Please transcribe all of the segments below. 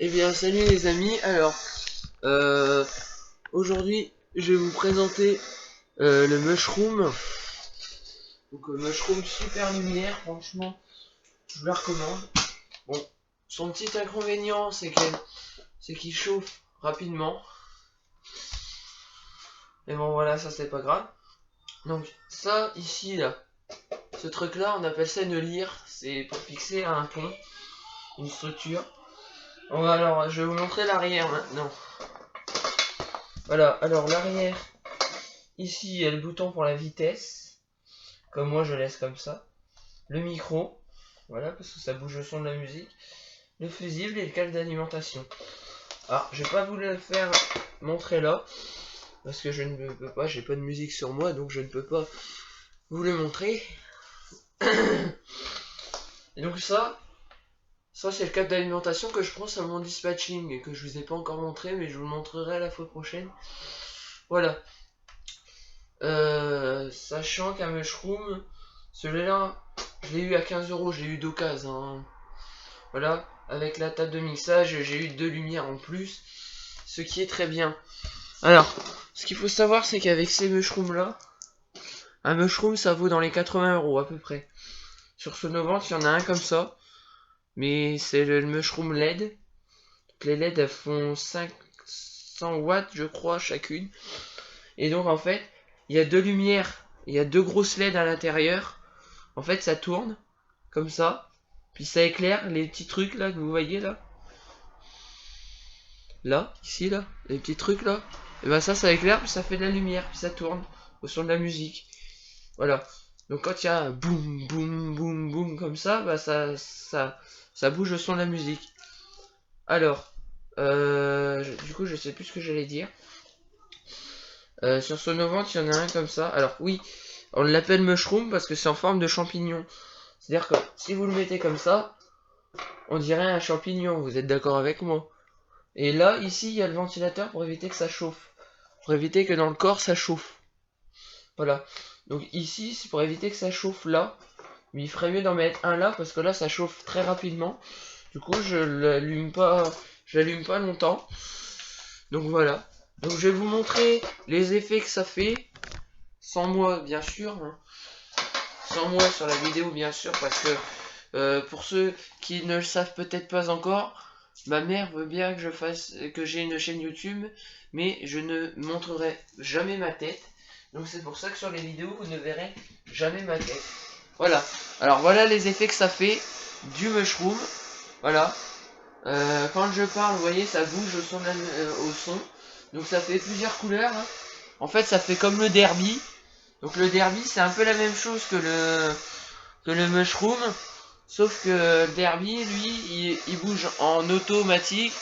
Eh bien, salut les amis. Alors, aujourd'hui, je vais vous présenter le Mushroom. Donc, Mushroom super lumière, franchement, je le recommande. Bon, son petit inconvénient, c'est qu'il chauffe rapidement. Mais bon, voilà, ça c'est pas grave. Donc, ça ici, là, ce truc-là, on appelle ça une lyre. C'est pour fixer à un pont, une structure. Bon, alors, je vais vous montrer l'arrière maintenant. Voilà, alors l'arrière, ici il y a le bouton pour la vitesse, comme moi je laisse comme ça. Le micro, voilà, parce que ça bouge le son de la musique. Le fusible et le câble d'alimentation. Alors, je vais pas vous le faire montrer là, parce que je ne peux pas, j'ai pas de musique sur moi, donc je ne peux pas vous le montrer. Et donc ça c'est le câble d'alimentation que je prends sur mon dispatching, et que je vous ai pas encore montré, mais je vous le montrerai la fois prochaine. Voilà. Sachant qu'un Mushroom, celui-là, je l'ai eu à 15 €, je l'ai eu d'occasion. Hein. Voilà, avec la table de mixage, j'ai eu 2 lumières en plus, ce qui est très bien. Alors, ce qu'il faut savoir, c'est qu'avec ces Mushrooms-là, un Mushroom, ça vaut dans les 80 € à peu près. Sur Sonovent, il y en a un comme ça, mais c'est le Mushroom LED. Donc, les LED, elles font 500 watts, je crois, chacune. Et donc, en fait, il y a deux lumières, il y a deux grosses LED à l'intérieur. En fait, ça tourne, comme ça. Puis ça éclaire les petits trucs là que vous voyez là. Là, ici là, les petits trucs là. Et ben ça éclaire, puis ça fait de la lumière, puis ça tourne au son de la musique. Voilà. Donc quand il y a un boum, boum, boum, boum comme ça, bah ça bouge le son de la musique. Alors, du coup, je sais plus ce que j'allais dire. Sur Sonovent, il y en a un comme ça. Alors oui, on l'appelle Mushroom parce que c'est en forme de champignon. C'est-à-dire que si vous le mettez comme ça, on dirait un champignon, vous êtes d'accord avec moi? Et là, ici, il y a le ventilateur pour éviter que ça chauffe. Pour éviter que dans le corps, ça chauffe. Voilà. Donc ici, c'est pour éviter que ça chauffe là. Mais il ferait mieux d'en mettre un là, parce que là, ça chauffe très rapidement. Du coup, je l'allume pas longtemps. Donc voilà. Donc je vais vous montrer les effets que ça fait. Sans moi, bien sûr. Hein. Sans moi sur la vidéo, bien sûr, parce que pour ceux qui ne le savent peut-être pas encore, ma mère veut bien que j'ai une chaîne YouTube, mais je ne montrerai jamais ma tête. Donc c'est pour ça que sur les vidéos, vous ne verrez jamais ma tête. Voilà. Alors voilà les effets que ça fait du Mushroom. Voilà. Quand je parle, vous voyez, ça bouge au son. Donc ça fait plusieurs couleurs. Hein. En fait, ça fait comme le Derby. Donc le Derby, c'est un peu la même chose que le Mushroom. Sauf que le Derby, lui, il bouge en automatique,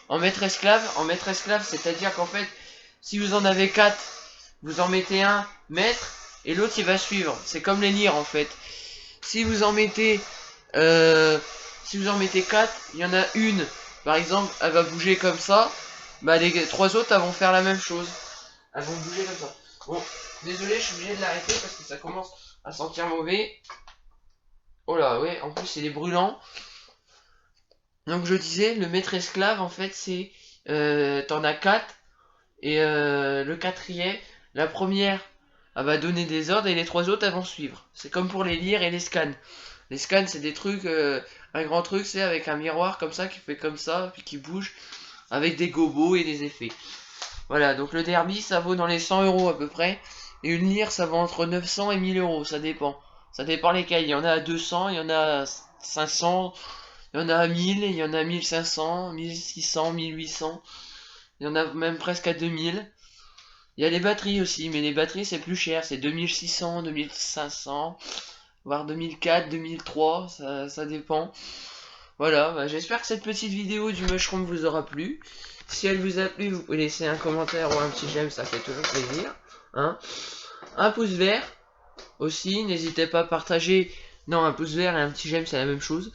en maître esclave. En maître esclave, c'est-à-dire qu'en fait, si vous en avez 4, vous en mettez un maître, et l'autre il va suivre. C'est comme les lyres en fait. Si vous en mettez, si vous en mettez 4, il y en a une, par exemple, elle va bouger comme ça. Bah les 3 autres, elles vont faire la même chose. Elles vont bouger comme ça. Bon, désolé, je suis obligé de l'arrêter parce que ça commence à sentir mauvais. Oh là, ouais, en plus il est brûlant. Donc je disais, le maître esclave, en fait, c'est... t'en as 4, et le quatrième, la première, elle va donner des ordres, et les 3 autres, elles vont suivre. C'est comme pour les lyres et les scans. Les scans, c'est des trucs... un grand truc, c'est avec un miroir comme ça, qui fait comme ça, puis qui bouge, avec des gobos et des effets. Voilà, donc le derby, ça vaut dans les 100 € à peu près, et une lyre, ça vaut entre 900 et 1000 €, ça dépend. Ça dépend lesquels, il y en a à 200, il y en a à 500... Il y en a à 1000, il y en a à 1500, 1600, 1800. Il y en a même presque à 2000. Il y a les batteries aussi, mais les batteries c'est plus cher. C'est 2600, 2500, voire 2004, 2003, ça dépend. Voilà, bah, j'espère que cette petite vidéo du Mushroom vous aura plu. Si elle vous a plu, vous pouvez laisser un commentaire ou un petit j'aime, ça fait toujours plaisir. Hein. Un pouce vert aussi, n'hésitez pas à partager. Non, un pouce vert et un petit j'aime, c'est la même chose.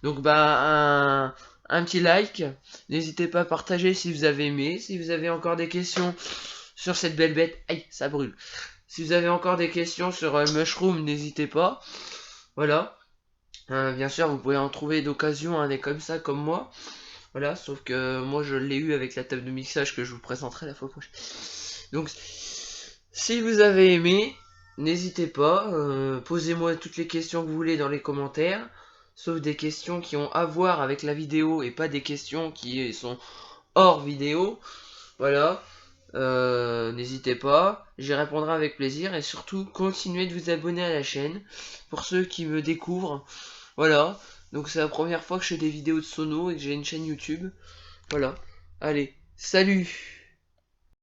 Donc bah un petit like, n'hésitez pas à partager si vous avez aimé, si vous avez encore des questions sur cette belle bête, aïe ça brûle, si vous avez encore des questions sur Mushroom, n'hésitez pas, voilà, bien sûr vous pouvez en trouver d'occasion, hein, des comme ça comme moi, Voilà, sauf que moi je l'ai eu avec la table de mixage que je vous présenterai la fois prochaine. Donc, si vous avez aimé, n'hésitez pas, posez-moi toutes les questions que vous voulez dans les commentaires, sauf des questions qui ont à voir avec la vidéo et pas des questions qui sont hors vidéo. Voilà, n'hésitez pas, j'y répondrai avec plaisir et surtout continuez de vous abonner à la chaîne pour ceux qui me découvrent. Voilà, donc c'est la première fois que je fais des vidéos de sono et que j'ai une chaîne YouTube. Voilà, allez, salut!